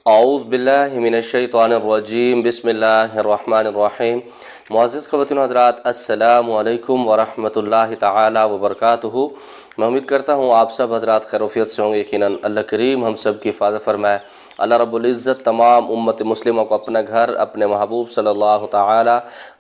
اعوذ باللہ من الشیطان الرجیم بسم اللہ الرحمن الرحیم۔ معزز خواتین و حضرات، السلام علیکم ورحمۃ اللہ تعالی وبرکاتہ۔ میں امید کرتا ہوں آپ سب حضرات خیر و عافیت سے ہوں گے۔ یقیناً اللہ کریم ہم سب کی حفاظت فرمائے۔ اللہ رب العزت تمام امت مسلموں کو اپنا گھر اپنے محبوب صلی اللہ تعالی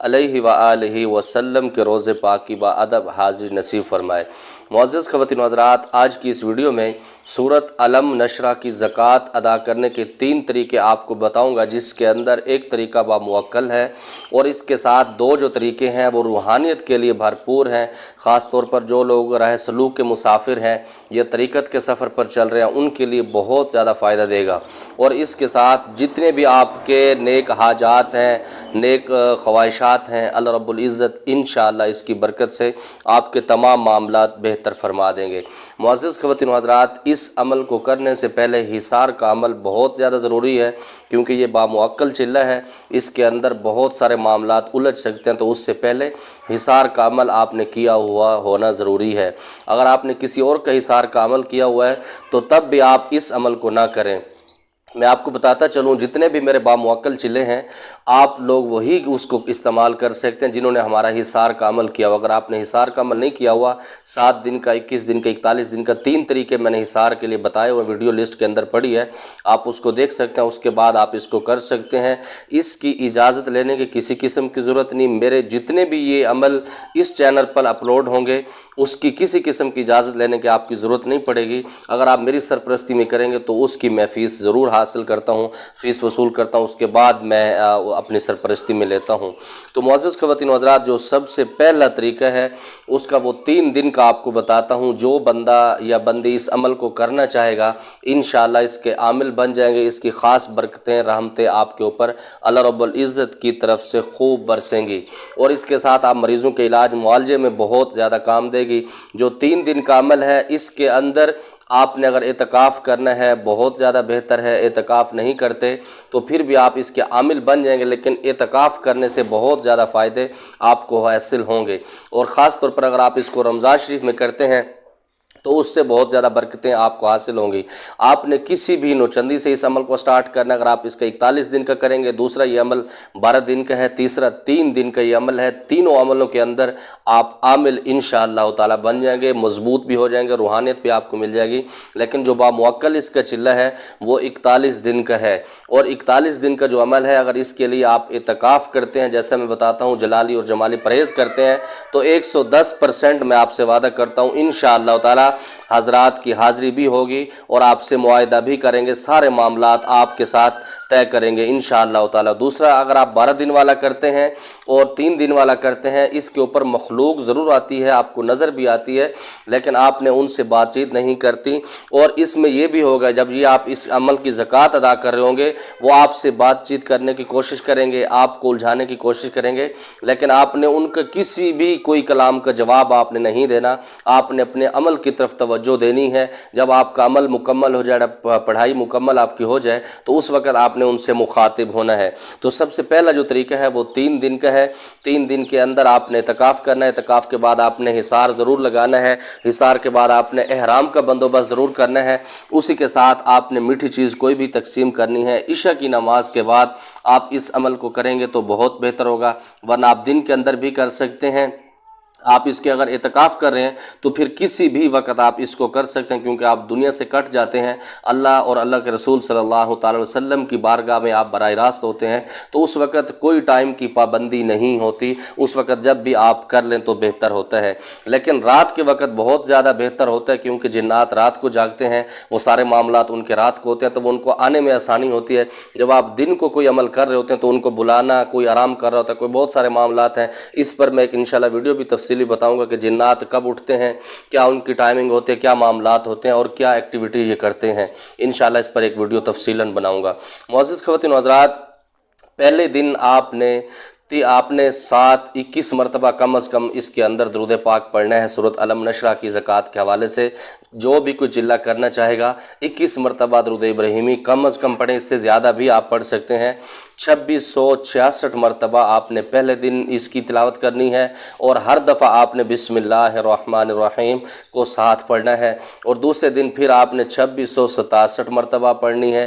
علیہ وآلہ وسلم کے روضے پاک کی باادب حاضر نصیب فرمائے۔ معزز خواتین و حضرات، آج کی اس ویڈیو میں سورۃ علم نشرہ کی زکوٰۃ ادا کرنے کے 3 طریقے آپ کو بتاؤں گا، جس کے اندر ایک طریقہ باموکل ہے اور اس کے ساتھ 2 جو طریقے ہیں وہ روحانیت کے لیے بھرپور ہیں۔ خاص طور پر جو لوگ راہ سلوک کے مسافر ہیں یا طریقت کے سفر پر چل رہے ہیں، ان کے لیے بہت زیادہ فائدہ دے گا۔ اور اس کے ساتھ جتنے بھی آپ کے نیک حاجات ہیں، نیک خواہشات ہیں، اللہ رب العزت انشاءاللہ اس کی برکت سے آپ کے تمام معاملات بہتر فرما دیں گے۔ معزز خواتین و حضرات، اس عمل کو کرنے سے پہلے حصار کا عمل بہت زیادہ ضروری ہے، کیونکہ یہ باموکل چلہ ہے، اس کے اندر بہت سارے معاملات الجھ سکتے ہیں، تو اس سے پہلے حصار کا عمل آپ نے کیا ہوا ہونا ضروری ہے۔ اگر آپ نے کسی اور کا حصار کا عمل کیا ہوا ہے تو تب بھی آپ اس عمل کو نہ کریں۔ میں آپ کو بتاتا چلوں، جتنے بھی میرے باموکل چلے ہیں آپ لوگ وہی اس کو استعمال کر سکتے ہیں جنہوں نے ہمارا حصار کا عمل کیا ہوا۔ اگر آپ نے حصار کا عمل نہیں کیا ہوا، 7 دن کا، 21 دن کا، 41 دن کا، 3 طریقے میں نے حصار کے لیے بتائے ہوئے، ویڈیو لسٹ کے اندر پڑی ہے، آپ اس کو دیکھ سکتے ہیں، اس کے بعد آپ اس کو کر سکتے ہیں۔ اس کی اجازت لینے کی کسی قسم کی ضرورت نہیں۔ میرے جتنے بھی یہ عمل اس چینل پر اپلوڈ ہوں گے اس کی کسی قسم کی اجازت لینے کی آپ کی ضرورت نہیں پڑے گی۔ اگر آپ میری سرپرستی میں کریں گے تو اس کی میں فیس ضرور حاصل کرتا ہوں، فیس وصول کرتا ہوں، اس کے بعد میں اپنی سرپرستی میں لیتا ہوں۔ تو معزز خواتین و حضرات، جو سب سے پہلا طریقہ ہے اس کا وہ 3 دن کا آپ کو بتاتا ہوں۔ جو بندہ یا بندی اس عمل کو کرنا چاہے گا انشاءاللہ اس کے عامل بن جائیں گے، اس کی خاص برکتیں رحمتیں آپ کے اوپر اللہ رب العزت کی طرف سے خوب برسیں گی، اور اس کے ساتھ آپ مریضوں کے علاج معالجے میں بہت زیادہ کام دے گی۔ جو 3 دن کا عمل ہے، اس کے اندر آپ نے اگر اعتکاف کرنا ہے بہت زیادہ بہتر ہے۔ اعتکاف نہیں کرتے تو پھر بھی آپ اس کے عامل بن جائیں گے، لیکن اعتکاف کرنے سے بہت زیادہ فائدے آپ کو حاصل ہوں گے۔ اور خاص طور پر اگر آپ اس کو رمضان شریف میں کرتے ہیں تو اس سے بہت زیادہ برکتیں آپ کو حاصل ہوں گی۔ آپ نے کسی بھی نوچندی سے اس عمل کو سٹارٹ کرنا ہے۔ اگر آپ اس کا 41 دن کا کریں گے، دوسرا یہ عمل 12 دن کا ہے، تیسرا 3 دن کا یہ عمل ہے، تینوں عملوں کے اندر آپ عامل انشاءاللہ تعالی بن جائیں گے، مضبوط بھی ہو جائیں گے، روحانیت بھی آپ کو مل جائے گی۔ لیکن جو باموکل اس کا چلہ ہے وہ 41 دن کا ہے، اور 41 دن کا جو عمل ہے اگر اس کے لیے آپ اعتکاف کرتے ہیں، جیسا میں بتاتا ہوں جلالی اور جمالی پرہیز کرتے ہیں، تو 110% میں آپ سے وعدہ کرتا ہوں انشاءاللہ تعالی حضرات کی حاضری بھی ہوگی اور آپ سے معاہدہ بھی کریں گے، سارے معاملات آپ کے ساتھ طے کریں گے انشاءاللہ تعالی۔ دوسرا، اگر آپ 12 دن والا کرتے ہیں اور 3 دن والا کرتے ہیں، اس کے اوپر مخلوق ضرور آتی ہے، آپ کو نظر بھی آتی ہے، لیکن آپ نے ان سے بات چیت نہیں کرتی۔ اور اس میں یہ بھی ہوگا، جب یہ آپ اس عمل کی زکوٰۃ ادا کر رہے ہوں گے، وہ آپ سے بات چیت کرنے کی کوشش کریں گے، آپ کو الجھانے کی کوشش کریں گے، لیکن آپ نے ان کا کسی بھی کوئی کلام کا جواب آپ نے نہیں دینا۔ آپ نے اپنے عمل کی طرف توجہ دینی ہے۔ جب آپ کا عمل مکمل ہو جائے، پڑھائی مکمل آپ کی ہو جائے، تو اس وقت آپ نے ان سے مخاطب ہونا ہے۔ تو سب سے پہلا جو طریقہ ہے وہ 3 دن کا ہے۔ 3 دن کے اندر آپ نے اعتکاف کرنا ہے، اعتکاف کے بعد آپ نے حصار ضرور لگانا ہے، حصار کے بعد آپ نے احرام کا بندوبست ضرور کرنا ہے، اسی کے ساتھ آپ نے میٹھی چیز کوئی بھی تقسیم کرنی ہے۔ عشاء کی نماز کے بعد آپ اس عمل کو کریں گے تو بہت بہتر ہوگا، ورنہ آپ دن کے اندر بھی کر سکتے ہیں۔ آپ اس کے اگر اعتکاف کر رہے ہیں تو پھر کسی بھی وقت آپ اس کو کر سکتے ہیں، کیونکہ آپ دنیا سے کٹ جاتے ہیں، اللہ اور اللہ کے رسول صلی اللہ تعالی وسلم کی بارگاہ میں آپ براہ راست ہوتے ہیں، تو اس وقت کوئی ٹائم کی پابندی نہیں ہوتی، اس وقت جب بھی آپ کر لیں تو بہتر ہوتا ہے۔ لیکن رات کے وقت بہت زیادہ بہتر ہوتا ہے، کیونکہ جنات رات کو جاگتے ہیں، وہ سارے معاملات ان کے رات کو ہوتے ہیں، تو وہ ان کو آنے میں آسانی ہوتی ہے۔ جب آپ دن کو کوئی عمل کر رہے ہوتے ہیں تو ان کو بلانا، کوئی آرام کر رہا ہوتا ہے، کوئی بہت سارے معاملات ہیں۔ اس پر میں ایک انشاءاللہ ویڈیو بھی تفصیلی بتاؤں گا کہ جنات کب اٹھتے ہیں، کیا ان کی ٹائمنگ ہوتی ہے، کیا معاملات ہوتے ہیں اور کیا ایکٹیویٹی یہ کرتے ہیں۔ انشاءاللہ اس پر ایک ویڈیو تفصیلاً بناؤں گا۔ معزز خواتین و حضرات، پہلے دن آپ نے 21 مرتبہ کم از کم اس کے اندر درود پاک پڑھنا ہے۔ سورۃ علم نشرہ کی زکوٰۃ کے حوالے سے جو بھی کوئی چلہ کرنا چاہے گا 21 مرتبہ درود ابراہیمی کم از کم پڑھیں، اس سے زیادہ بھی آپ پڑھ سکتے ہیں۔ 2666 مرتبہ آپ نے پہلے دن اس کی تلاوت کرنی ہے، اور ہر دفعہ آپ نے بسم اللہ الرحمن الرحیم کو ساتھ پڑھنا ہے، اور دوسرے دن پھر آپ نے 2667 مرتبہ پڑھنی ہے۔